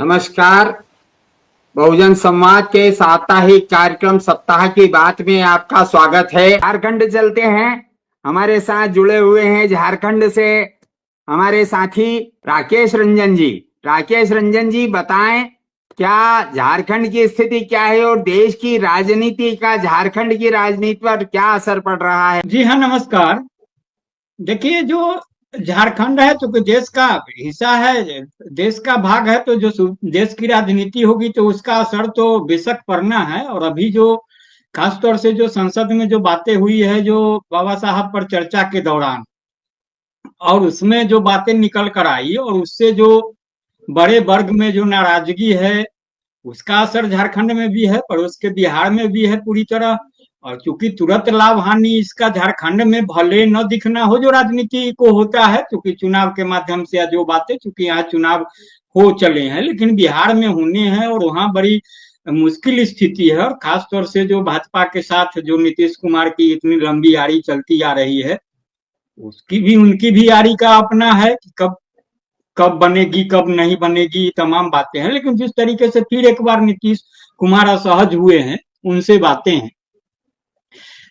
नमस्कार। बहुजन संवाद के साप्ताहिक कार्यक्रम सप्ताह की बात में आपका स्वागत है। झारखंड चलते हैं, हमारे साथ जुड़े हुए हैं झारखंड से हमारे साथी राकेश रंजन जी। राकेश रंजन जी बताएं, क्या झारखंड की स्थिति क्या है और देश की राजनीति का झारखंड की राजनीति पर क्या असर पड़ रहा है? जी हाँ, नमस्कार। देखिए, जो झारखंड है तो देश का हिस्सा है, देश का भाग है, तो जो देश की राजनीति होगी तो उसका असर तो बेशक पड़ना है। और अभी जो खास तौर से जो संसद में जो बातें हुई है, जो बाबा साहब पर चर्चा के दौरान, और उसमें जो बातें निकल कर आई और उससे जो बड़े वर्ग में जो नाराजगी है, उसका असर झारखंड में भी है, पड़ोस के बिहार में भी है पूरी तरह। और चूंकि तुरंत लाभ हानि इसका झारखंड में भले न दिखना हो जो राजनीति को होता है, क्योंकि चुनाव के माध्यम से जो बातें, चूंकि यहाँ चुनाव हो चले हैं, लेकिन बिहार में होने हैं और वहाँ बड़ी मुश्किल स्थिति है। और खास तौर से जो भाजपा के साथ जो नीतीश कुमार की इतनी लंबी यारी चलती आ रही है, उनकी भी यारी का अपना है कि कब कब बनेगी कब नहीं बनेगी, तमाम बातें हैं। लेकिन जिस तरीके से फिर एक बार नीतीश कुमार असहज हुए हैं, उनसे बातें हैं।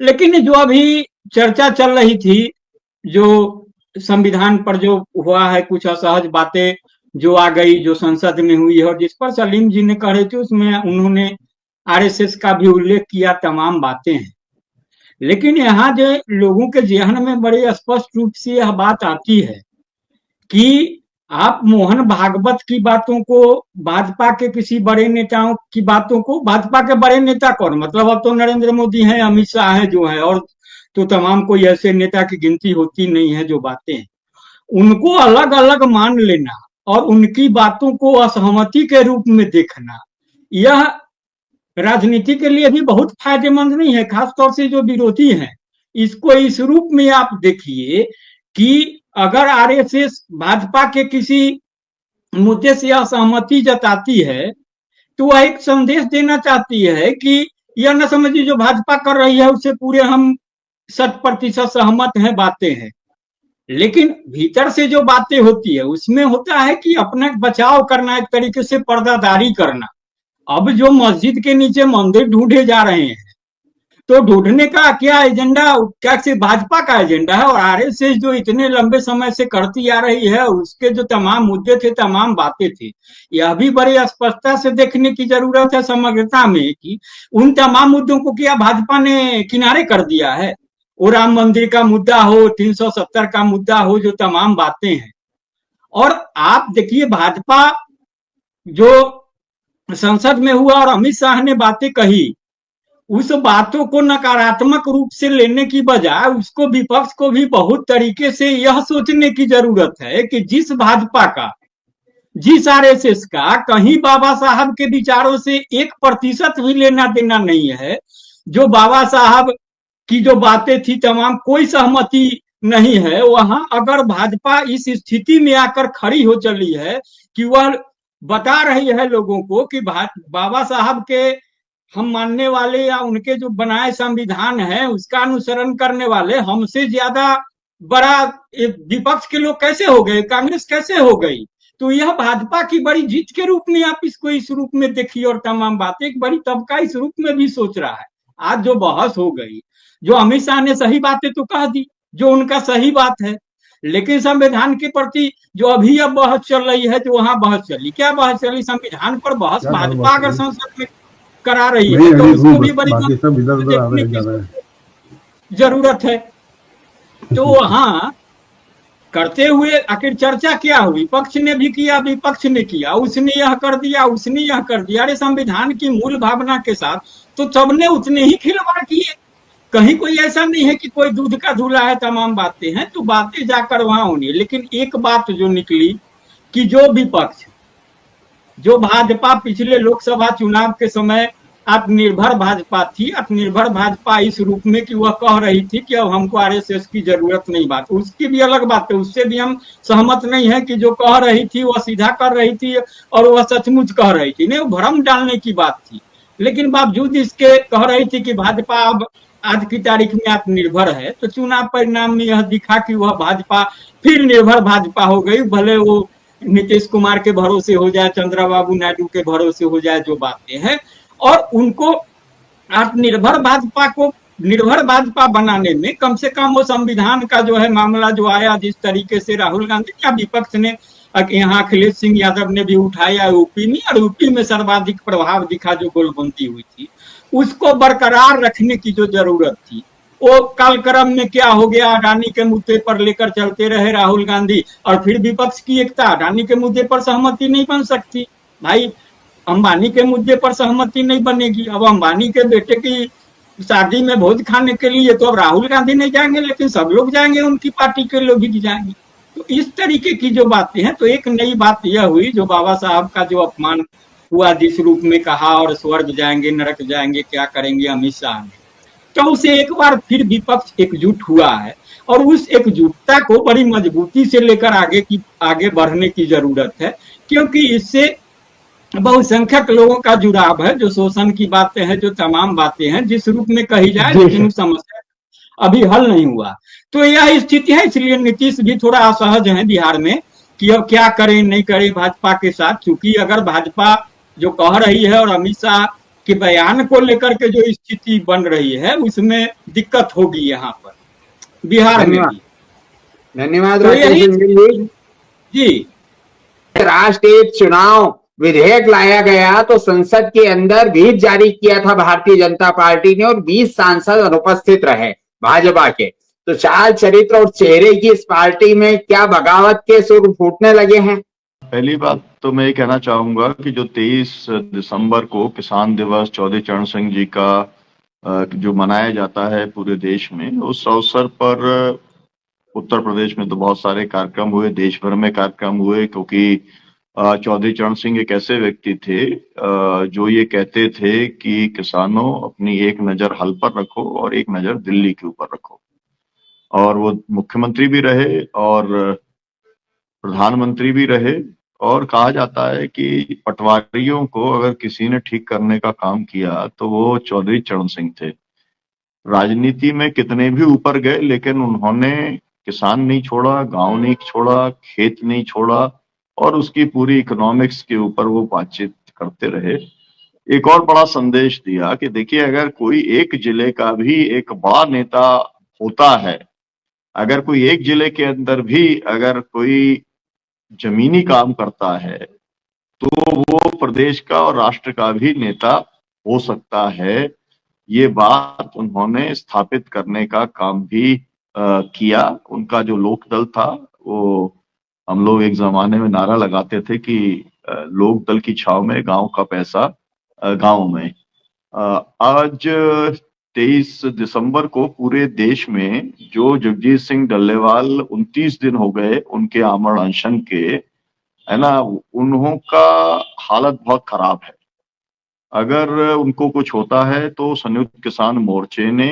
लेकिन जो अभी चर्चा चल रही थी, जो संविधान पर जो हुआ है, कुछ असहज बातें जो आ गई, जो संसद में हुई है और जिस पर सलीम जी ने कहे थे, उसमें उन्होंने आरएसएस का भी उल्लेख किया, तमाम बातें हैं। लेकिन यहाँ जो लोगों के जहन में बड़े स्पष्ट रूप से यह बात आती है कि आप मोहन भागवत की बातों को, भाजपा के किसी बड़े नेताओं की बातों को, भाजपा के बड़े नेता कौन, मतलब अब तो नरेंद्र मोदी हैं, अमित शाह हैं जो है, और तो तमाम कोई ऐसे नेता की गिनती होती नहीं है। जो बातें उनको अलग अलग मान लेना और उनकी बातों को असहमति के रूप में देखना, यह राजनीति के लिए भी बहुत फायदेमंद नहीं है। खासतौर से जो विरोधी हैं, इसको इस रूप में आप देखिए कि अगर आरएसएस भाजपा के किसी मुद्दे से असहमति जताती है तो वह एक संदेश देना चाहती है कि यह न समझिए जो भाजपा कर रही है उससे पूरे हम 100% सहमत हैं, बातें हैं। लेकिन भीतर से जो बातें होती है उसमें होता है कि अपना बचाव करना, एक तरीके से पर्दादारी करना। अब जो मस्जिद के नीचे मंदिर ढूंढे जा रहे हैं, तो ढूंढने का क्या एजेंडा, क्या से भाजपा का एजेंडा है, और आरएसएस जो इतने लंबे समय से करती आ रही है, उसके जो तमाम मुद्दे थे, तमाम बातें थी, यह भी बड़ी स्पष्टता से देखने की जरूरत है समग्रता में कि उन तमाम मुद्दों को क्या भाजपा ने किनारे कर दिया है। वो राम मंदिर का मुद्दा हो, 370 का मुद्दा हो, जो तमाम बातें हैं। और आप देखिए, भाजपा जो संसद में हुआ और अमित शाह ने बातें कही, उस बातों को नकारात्मक रूप से लेने की बजाय उसको, विपक्ष को भी बहुत तरीके से यह सोचने की जरूरत है कि जिस भाजपा का, जिस आरएसएस का कहीं बाबा साहब के विचारों से 1% भी लेना देना नहीं है, जो बाबा साहब की जो बातें थी तमाम कोई सहमति नहीं है, वहां अगर भाजपा इस स्थिति में आकर खड़ी हो चली है कि वह बता रही है लोगों को कि बाबा साहब के हम मानने वाले या उनके जो बनाए संविधान है उसका अनुसरण करने वाले हमसे ज्यादा बड़ा विपक्ष के लोग कैसे हो गए, कांग्रेस कैसे हो गई। तो यह भाजपा की बड़ी जीत के रूप में आप इसको इस रूप में देखिए, और तमाम बातें एक बड़ी तबका इस रूप में भी सोच रहा है। आज जो बहस हो गई, जो अमित शाह ने सही बातें तो कह दी, जो उनका सही बात है, लेकिन संविधान के प्रति जो अभी अब बहस चल रही है, जो वहां बहस चली, क्या बहस चली, संविधान पर बहस भाजपा अगर संसद में करा रही है तो उसको भी बड़ी जरूरत है। तो वहां करते हुए आखिर चर्चा क्या हुई, विपक्ष ने भी किया, विपक्ष ने किया, उसने यह कर दिया, उसने यह कर दिया। अरे संविधान की मूल भावना के साथ तो सबने उतने ही खिलवाड़ किए, कहीं कोई ऐसा नहीं है कि कोई दूध का धूला है, तमाम बातें हैं। तो बातें जाकर वहां होनी है। लेकिन एक बात जो निकली कि जो विपक्ष, जो भाजपा पिछले लोकसभा चुनाव के समय आत्मनिर्भर भाजपा थी, आत्मनिर्भर भाजपा इस रूप में कि वह कह रही थी कि अब हमको आरएसएस की जरूरत नहीं, बात उसकी भी अलग बात है, उससे भी हम सहमत नहीं है कि जो कह रही थी वह सीधा कर रही थी और वह सचमुच कह रही थी, नहीं, वो भ्रम डालने की बात थी। लेकिन बावजूद इसके कह रही थी कि भाजपा अब आज की तारीख में आत्मनिर्भर है। तो चुनाव परिणाम में यह दिखा कि वह भाजपा फिर निर्भर भाजपा हो गई, भले वो नीतीश कुमार के भरोसे हो जाए, चंद्रबाबू नायडू के भरोसे हो जाए, जो बातें हैं, और उनको आत्मनिर्भर भाजपा को निर्भर भाजपा बनाने में कम से कम वो संविधान का जो है मामला जो आया, जिस तरीके से राहुल गांधी या विपक्ष ने, यहाँ अखिलेश सिंह यादव ने भी उठाया यूपी में, और यूपी में सर्वाधिक प्रभाव दिखा जो गोलबंदी हुई थी, उसको बरकरार रखने की जो जरूरत थी, वो कालक्रम में क्या हो गया, अडानी के मुद्दे पर लेकर चलते रहे राहुल गांधी, और फिर विपक्ष की एकता, अडानी के मुद्दे पर सहमति नहीं बन सकती भाई, अंबानी के मुद्दे पर सहमति नहीं बनेगी। अब अंबानी के बेटे की शादी में भोज खाने के लिए तो अब राहुल गांधी नहीं जाएंगे, लेकिन सब लोग जाएंगे, उनकी पार्टी के लोग ही जाएंगे। तो इस तरीके की जो बातें हैं, तो एक नई बात यह हुई, जो बाबा साहब का जो अपमान हुआ जिस रूप में कहा, और स्वर्ग जाएंगे नरक जाएंगे क्या करेंगे अमित शाह ने, तो उसे एक बार फिर विपक्ष एकजुट हुआ है, और उस एकजुटता को बड़ी मजबूती से लेकर आगे बढ़ने की जरूरत है, क्योंकि इससे बहुसंख्यक लोगों का जुड़ाव है, जो शोषण की बातें हैं, जो तमाम बातें हैं जिस रूप में कही जाए, लेकिन समस्या अभी हल नहीं हुआ। तो यह स्थिति है, इसलिए नीतीश भी थोड़ा असहज है बिहार में कि अब क्या करें नहीं करें भाजपा के साथ, क्योंकि अगर भाजपा जो कह रही है और अमित शाह के बयान को लेकर के जो स्थिति बन रही है, उसमें दिक्कत होगी यहाँ पर बिहार में भी। धन्यवाद तो राकेश यही रंजन जी। जी राष्ट्रीय चुनाव विधेयक लाया गया तो संसद के अंदर व्हिप जारी किया था भारतीय जनता पार्टी ने, और 20 सांसद अनुपस्थित रहे भाजपा के। तो चाल चरित्र और चेहरे की इस पार्टी में क्या बगावत के सुर फूटने लगे हैं? पहली बात तो मैं ये कहना चाहूंगा कि जो 23 दिसंबर को किसान दिवस चौधरी चरण सिंह जी का जो मनाया जाता है पूरे देश में, उस अवसर पर उत्तर प्रदेश में तो बहुत सारे कार्यक्रम हुए, देश भर में कार्यक्रम हुए, क्योंकि चौधरी चरण सिंह एक ऐसे व्यक्ति थे जो ये कहते थे कि किसानों अपनी एक नजर हल पर रखो और एक नजर दिल्ली के ऊपर रखो। और वो मुख्यमंत्री भी रहे और प्रधानमंत्री भी रहे, और कहा जाता है कि पटवारियों को अगर किसी ने ठीक करने का काम किया तो वो चौधरी चरण सिंह थे। राजनीति में कितने भी ऊपर गए, लेकिन उन्होंने किसान नहीं छोड़ा, गांव नहीं छोड़ा, खेत नहीं छोड़ा, और उसकी पूरी इकोनॉमिक्स के ऊपर वो बातचीत करते रहे। एक और बड़ा संदेश दिया कि देखिए, अगर कोई एक जिले का भी एक बड़ा नेता होता है, अगर कोई एक जिले के अंदर भी अगर कोई जमीनी काम करता है, तो वो प्रदेश का और राष्ट्र का भी नेता हो सकता है। ये बात उन्होंने स्थापित करने का काम भी किया। उनका जो लोकदल था, वो हम लोग एक जमाने में नारा लगाते थे कि लोकदल की छाव में गांव का पैसा गांव में। आज 23 दिसंबर को पूरे देश में जो जगजीत सिंह डल्लेवाल 29 दिन हो गए उनके आमरण अनशन के, है ना, उन्हों का हालत बहुत खराब है। अगर उनको कुछ होता है तो संयुक्त किसान मोर्चे ने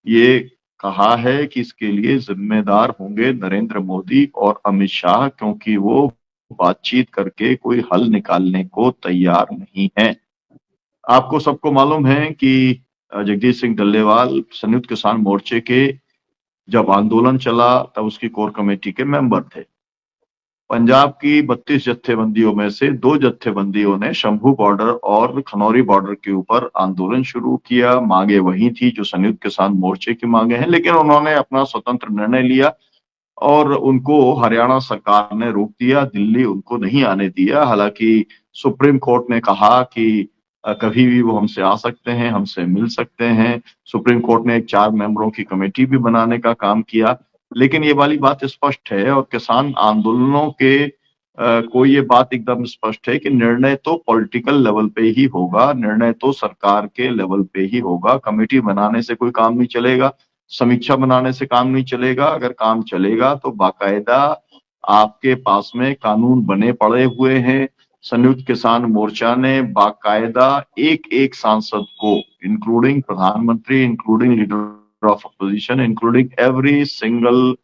ये कहा है कि इसके लिए जिम्मेदार होंगे नरेंद्र मोदी और अमित शाह, क्योंकि वो बातचीत करके कोई हल निकालने को तैयार नहीं है। आपको सबको मालूम है कि जगदीश सिंह डल्लेवाल संयुक्त किसान मोर्चे के जब आंदोलन चला तब उसकी कोर कमेटी के मेंबर थे। पंजाब की 32 जत्थेबंदियों में से 2 जत्थेबंदियों ने शंभू बॉर्डर और खनौरी बॉर्डर के ऊपर आंदोलन शुरू किया। मांगे वही थी जो संयुक्त किसान मोर्चे की मांगे हैं, लेकिन उन्होंने अपना स्वतंत्र निर्णय लिया और उनको हरियाणा सरकार ने रोक दिया, दिल्ली उनको नहीं आने दिया। हालांकि सुप्रीम कोर्ट ने कहा कि कभी भी वो हमसे आ सकते हैं, हमसे मिल सकते हैं। सुप्रीम कोर्ट ने एक 4 मेंबरों की कमेटी भी बनाने का काम किया, लेकिन ये वाली बात स्पष्ट है और किसान आंदोलनों के को ये बात एकदम स्पष्ट है कि निर्णय तो पॉलिटिकल लेवल पे ही होगा, निर्णय तो सरकार के लेवल पे ही होगा। कमेटी बनाने से कोई काम नहीं चलेगा, समीक्षा बनाने से काम नहीं चलेगा। अगर काम चलेगा तो बाकायदा आपके पास में कानून बने पड़े हुए हैं। संयुक्त किसान मोर्चा ने बाकायदा एक एक सांसद को, इंक्लूडिंग प्रधानमंत्री, including leader of opposition, including every single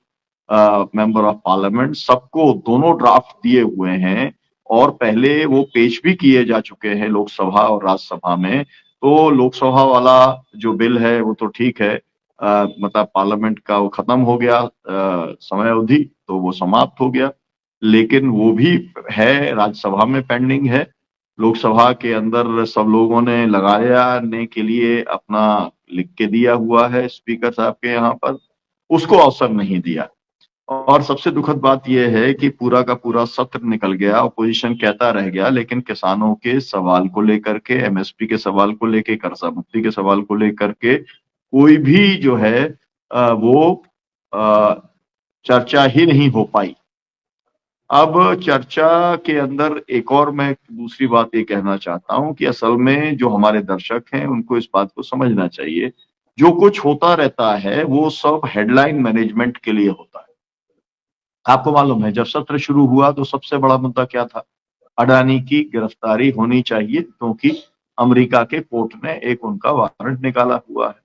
member of parliament, सबको दोनों ड्राफ्ट दिए हुए हैं और पहले वो पेश भी किए जा चुके हैं लोकसभा और राज्यसभा में। तो लोकसभा वाला जो बिल है वो तो ठीक है, मतलब पार्लियामेंट का वो खत्म हो गया समय अवधि, तो वो समाप्त हो गया। लेकिन वो भी है, राज्यसभा में पेंडिंग है। लोकसभा के अंदर सब लोगों ने लगाने के लिए अपना लिख के दिया हुआ है स्पीकर साहब के यहाँ पर, उसको अवसर नहीं दिया। और सबसे दुखद बात यह है कि पूरा का पूरा सत्र निकल गया, अपोजिशन कहता रह गया, लेकिन किसानों के सवाल को लेकर के, एमएसपी के सवाल को लेकर, कर्जा मुक्ति के सवाल को लेकर के कोई भी जो है वो चर्चा ही नहीं हो पाई। अब चर्चा के अंदर एक और मैं दूसरी बात ये कहना चाहता हूं कि असल में जो हमारे दर्शक हैं उनको इस बात को समझना चाहिए, जो कुछ होता रहता है वो सब हेडलाइन मैनेजमेंट के लिए होता है। आपको मालूम है, जब सत्र शुरू हुआ तो सबसे बड़ा मुद्दा क्या था? अडानी की गिरफ्तारी होनी चाहिए, क्योंकि अमेरिका के कोर्ट ने एक उनका वारंट निकाला हुआ है।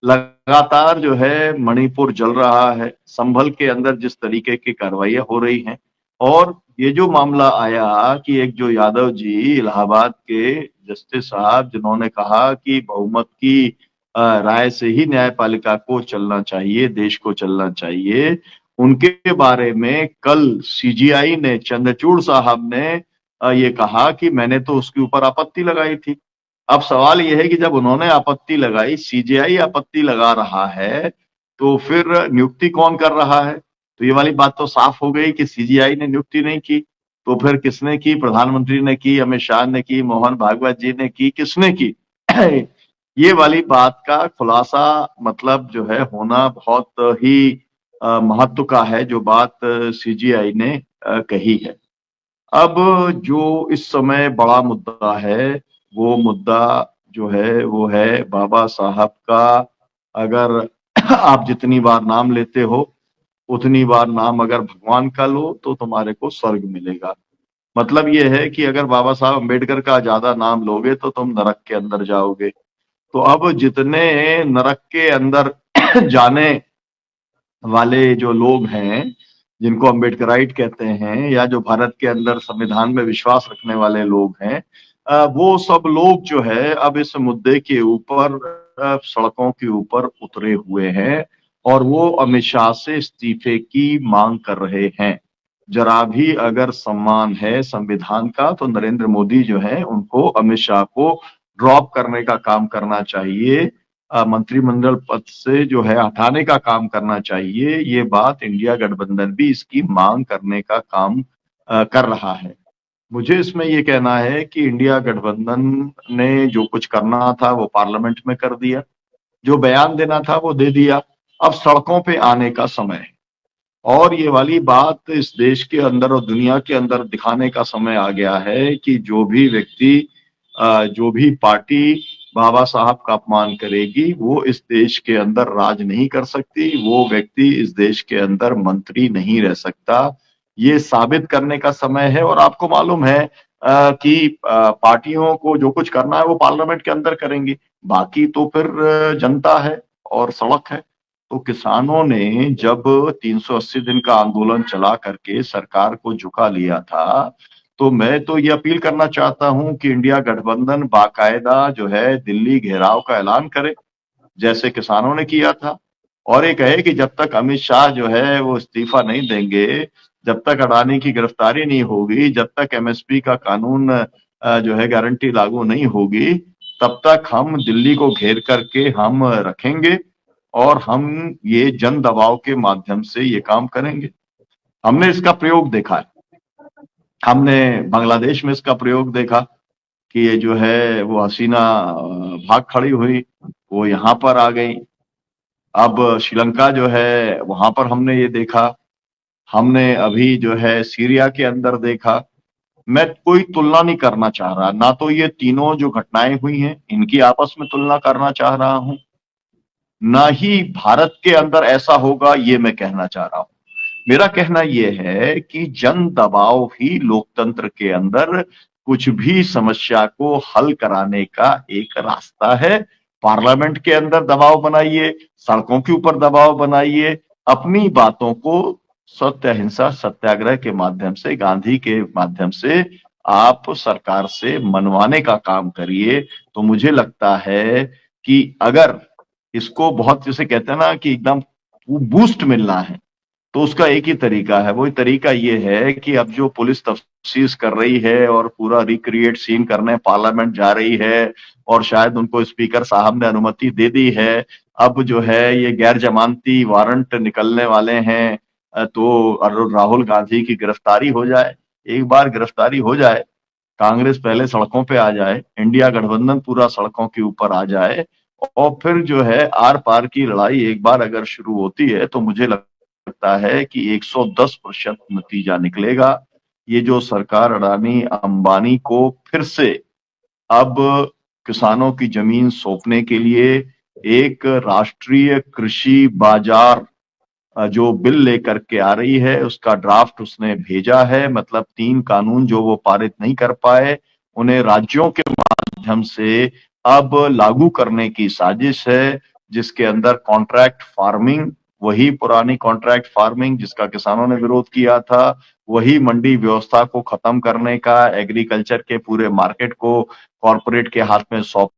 लगातार जो है मणिपुर जल रहा है, संभल के अंदर जिस तरीके की कार्रवाइयां हो रही हैं, और ये जो मामला आया कि एक जो यादव जी इलाहाबाद के जस्टिस साहब, जिन्होंने कहा कि बहुमत की राय से ही न्यायपालिका को चलना चाहिए, देश को चलना चाहिए, उनके बारे में कल सीजीआई ने, चंद्रचूड़ साहब ने ये कहा कि मैंने तो उसके ऊपर आपत्ति लगाई थी। अब सवाल यह है कि जब उन्होंने आपत्ति लगाई, सीजीआई आपत्ति लगा रहा है, तो फिर नियुक्ति कौन कर रहा है? तो ये वाली बात तो साफ हो गई कि सीजीआई ने नियुक्ति नहीं की, तो फिर किसने की? प्रधानमंत्री ने की, अमित शाह ने की, मोहन भागवत जी ने की, किसने की? ये वाली बात का खुलासा मतलब जो है होना बहुत ही महत्व का है, जो बात सीजीआई ने कही है। अब जो इस समय बड़ा मुद्दा है, वो मुद्दा जो है वो है बाबा साहब का। अगर आप जितनी बार नाम लेते हो, उतनी बार नाम अगर भगवान का लो तो तुम्हारे को स्वर्ग मिलेगा। मतलब ये है कि अगर बाबा साहब अम्बेडकर का ज्यादा नाम लोगे तो तुम नरक के अंदर जाओगे। तो अब जितने नरक के अंदर जाने वाले जो लोग हैं, जिनको अम्बेडकराइट कहते हैं, या जो भारत के अंदर संविधान में विश्वास रखने वाले लोग हैं, वो सब लोग जो है अब इस मुद्दे के ऊपर सड़कों के ऊपर उतरे हुए हैं, और वो अमित शाह से इस्तीफे की मांग कर रहे हैं। जरा भी अगर सम्मान है संविधान का, तो नरेंद्र मोदी जो है उनको अमित शाह को ड्रॉप करने का काम करना चाहिए, मंत्रिमंडल पद से जो है हटाने का काम करना चाहिए। ये बात इंडिया गठबंधन भी इसकी मांग करने का काम कर रहा है। मुझे इसमें ये कहना है कि इंडिया गठबंधन ने जो कुछ करना था वो पार्लियामेंट में कर दिया, जो बयान देना था वो दे दिया। अब सड़कों पे आने का समय है, और ये वाली बात इस देश के अंदर और दुनिया के अंदर दिखाने का समय आ गया है कि जो भी व्यक्ति, जो भी पार्टी बाबा साहब का अपमान करेगी, वो इस देश के अंदर राज नहीं कर सकती, वो व्यक्ति इस देश के अंदर मंत्री नहीं रह सकता। ये साबित करने का समय है। और आपको मालूम है कि पार्टियों को जो कुछ करना है वो पार्लियामेंट के अंदर करेंगी, बाकी तो फिर जनता है और सड़क है। तो किसानों ने जब 380 दिन का आंदोलन चला करके सरकार को झुका लिया था, तो मैं तो ये अपील करना चाहता हूं कि इंडिया गठबंधन बाकायदा जो है दिल्ली घेराव का ऐलान करे, जैसे किसानों ने किया था, और ये कहे कि जब तक अमित शाह जो है वो इस्तीफा नहीं देंगे, जब तक अडानी की गिरफ्तारी नहीं होगी, जब तक एमएसपी का कानून जो है गारंटी लागू नहीं होगी, तब तक हम दिल्ली को घेर करके हम रखेंगे, और हम ये जन दबाव के माध्यम से ये काम करेंगे। हमने इसका प्रयोग देखा है, हमने बांग्लादेश में इसका प्रयोग देखा कि ये जो है वो हसीना भाग खड़ी हुई, वो यहाँ पर आ गई। अब श्रीलंका जो है वहां पर हमने ये देखा, हमने अभी जो है सीरिया के अंदर देखा। मैं कोई तुलना नहीं करना चाह रहा, ना तो ये तीनों जो घटनाएं हुई हैं इनकी आपस में तुलना करना चाह रहा हूं, ना ही भारत के अंदर ऐसा होगा ये मैं कहना चाह रहा हूं। मेरा कहना यह है कि जन दबाव ही लोकतंत्र के अंदर कुछ भी समस्या को हल कराने का एक रास्ता है। पार्लियामेंट के अंदर दबाव बनाइए, सड़कों के ऊपर दबाव बनाइए, अपनी बातों को सत्य अहिंसा सत्याग्रह के माध्यम से, गांधी के माध्यम से आप सरकार से मनवाने का काम करिए। तो मुझे लगता है कि अगर इसको बहुत, जैसे कहते हैं ना कि एकदम बूस्ट मिलना है, तो उसका एक ही तरीका है, वही तरीका ये है कि अब जो पुलिस तफ्तीश कर रही है और पूरा रिक्रिएट सीन करने पार्लियामेंट जा रही है और शायद उनको स्पीकर साहब ने अनुमति दे दी है, अब जो है ये गैर जमानती वारंट निकलने वाले हैं, तो राहुल गांधी की गिरफ्तारी हो जाए। एक बार गिरफ्तारी हो जाए, कांग्रेस पहले सड़कों पे आ जाए, इंडिया गठबंधन पूरा सड़कों के ऊपर आ जाए, और फिर जो है आर पार की लड़ाई एक बार अगर शुरू होती है तो मुझे लगता है कि 110% नतीजा निकलेगा। ये जो सरकार अडानी अंबानी को फिर से अब किसानों की जमीन सौंपने के लिए एक राष्ट्रीय कृषि बाजार जो बिल लेकर के आ रही है, उसका ड्राफ्ट उसने भेजा है। मतलब 3 कानून जो वो पारित नहीं कर पाए, उन्हें राज्यों के माध्यम से अब लागू करने की साजिश है, जिसके अंदर कॉन्ट्रैक्ट फार्मिंग, वही पुरानी कॉन्ट्रैक्ट फार्मिंग जिसका किसानों ने विरोध किया था, वही मंडी व्यवस्था को खत्म करने का, एग्रीकल्चर के पूरे मार्केट को कॉरपोरेट के हाथ में सौंप